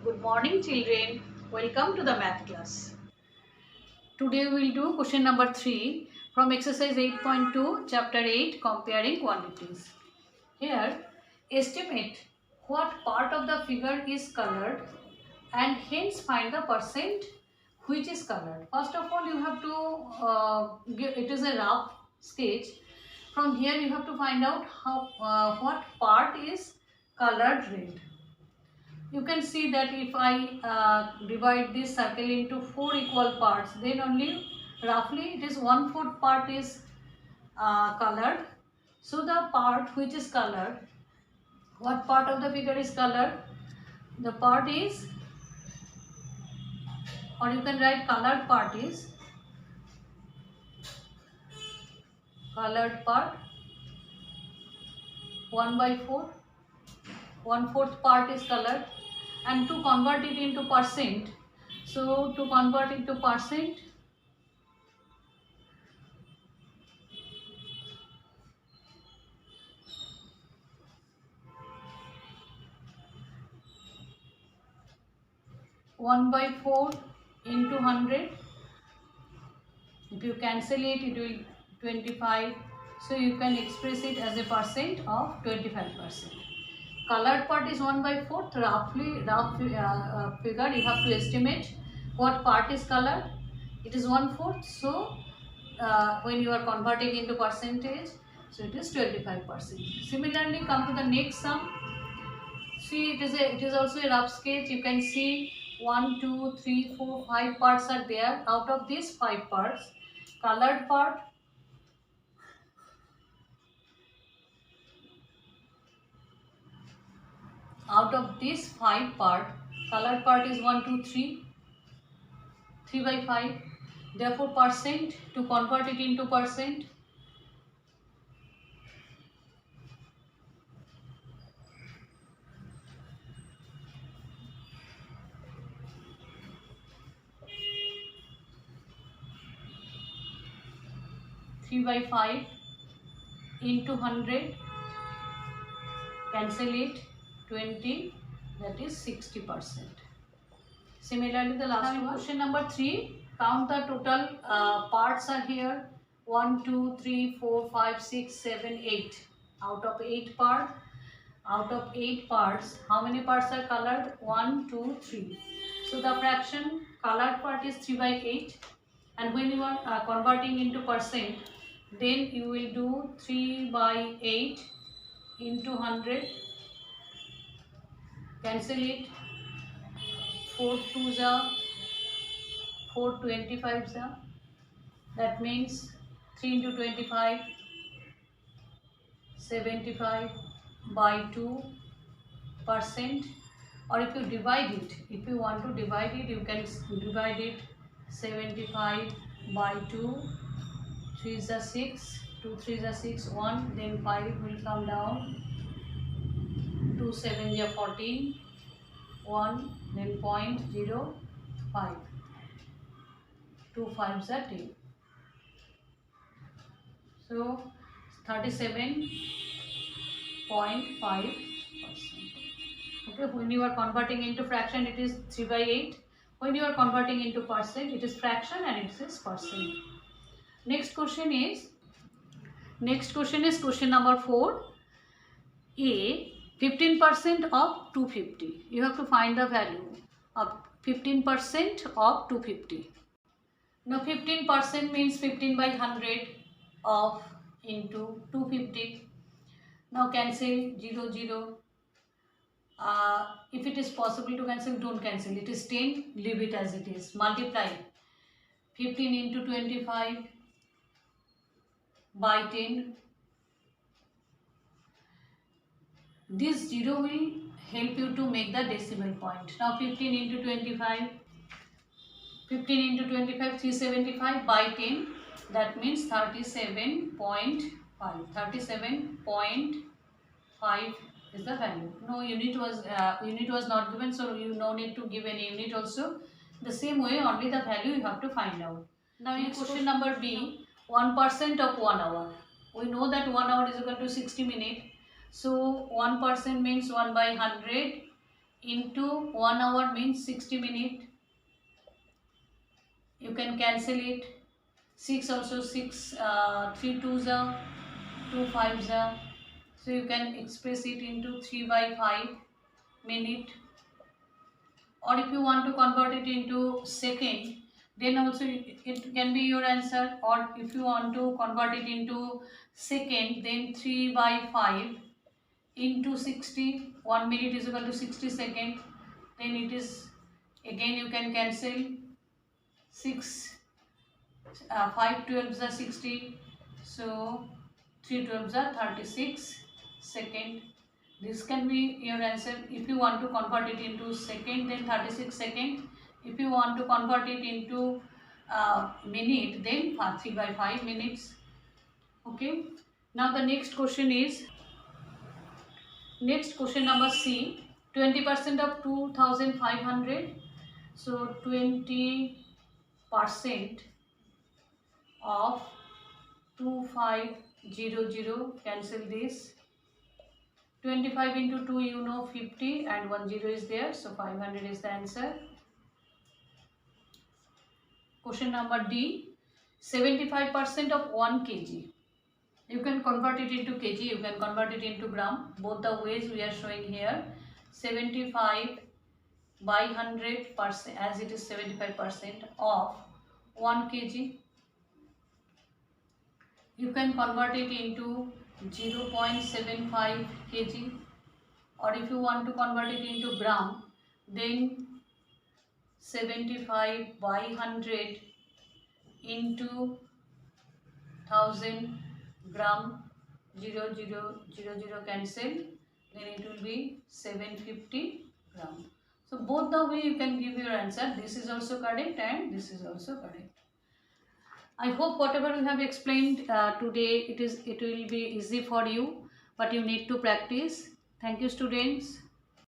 Good morning children. Welcome to the math class. Today we will do question number 3 from exercise 8.2 chapter 8 comparing quantities. Here estimate what part of the figure is colored and hence find the percent which is colored. First of all you have to give it is a rough sketch. From here you have to find out what part is colored red. You can see that if I divide this circle into 4 equal parts, then only roughly it is 1/4 part is colored. So the part which is colored, what part of the figure is colored? The part is, or you can write colored part is, colored part 1/4, 1/4 part is colored. And to convert it into percent, so to convert it to percent, 1/4 into 100. If you cancel it, it will 25. So you can express it as a percent of 25%. Colored part is 1/4. Roughly rough figure you have to estimate what part is colored. It is 1/4. So when you are converting into percentage, so it is 25%. Similarly, come to the next sum. See, it is also a rough sketch. You can see 1, 2, 3, 4, 5 parts are there. Out of these 5 parts, colored part, out of this 5 part, colored part is 1, 2, 3, 3/5. Therefore, percent, to convert it into percent, three by five into 100, cancel it, 20, that is 60%. Similarly, the last one, question number 3, count the total parts are here, 1, 2, 3, 4, 5, 6, 7, 8. Out of 8 parts, how many parts are colored? 1, 2, 3. So the fraction colored part is 3/8, and when you are converting into percent, then you will do 3/8 into 100, cancel it, 4 2s are 4 25s are, that means 3 into 25, 75 by 2%. Or if you divide it, if you want to divide it, you can divide it 75 by 2, 3 is a 6, 2 3 is a 6, 1, then 5 will come down, 2 7 is a 14, 1, then 0.05, 2 5 is a 10. So 37.5%. Okay, when you are converting into fraction, it is 3/8. When you are converting into percent, it is fraction and it is percent. Next question is question number 4. A, 15% of 250. You have to find the value of 15% of 250. Now 15% means 15 by 100 of into 250. Now cancel 0 0. If it is possible to cancel, don't cancel. It is 10, leave it as it is. Multiply 15 into 25 by 10. This 0 will help you to make the decimal point. Now 15 into 25, 375 by 10, that means 37.5. 37.5 is the value. No unit was not given, so you no need to give any unit also. The same way, only the value you have to find out. Now in question number B, 1% of 1 hour. We know that 1 hour is equal to 60 minutes. So 1% means 1/100 into 1 hour means 60 minutes. You can cancel it. 6 also 6, 3 2s are 2 5s are. So you can express it into 3 by 5 minute. Or if you want to convert it into second, then also it can be your answer. Or if you want to convert it into second, then 3 by 5 into 60. 1 minute is equal to 60 seconds. Then it is, again you can cancel 6, 5 12s are 60. So 3 12s are 36 second. This can be your answer. If you want to convert it into second, then 36 second. If you want to convert it into minute, then 3 by 5 minutes. Okay. Now the next question is, next question number C. 20% of 2500. So 20% of 2500, cancel this. 25 into 2, you know, 50, and 1 0 is there, so 500 is the answer. Question number D. 75% of 1 kg. You can convert it into kg, you can convert it into gram. Both the ways we are showing here. 75 by 100%, as it is 75% of 1 kg. You can convert it into 0.75 kg. Or if you want to convert it into gram, then 75 by 100 into 1000 gram, 0 0 0 0 cancel, then it will be 750 gram. So both the way you can give your answer. This is also correct and this is also correct. I hope whatever we have explained today, it will be easy for you, but you need to practice. Thank you, students.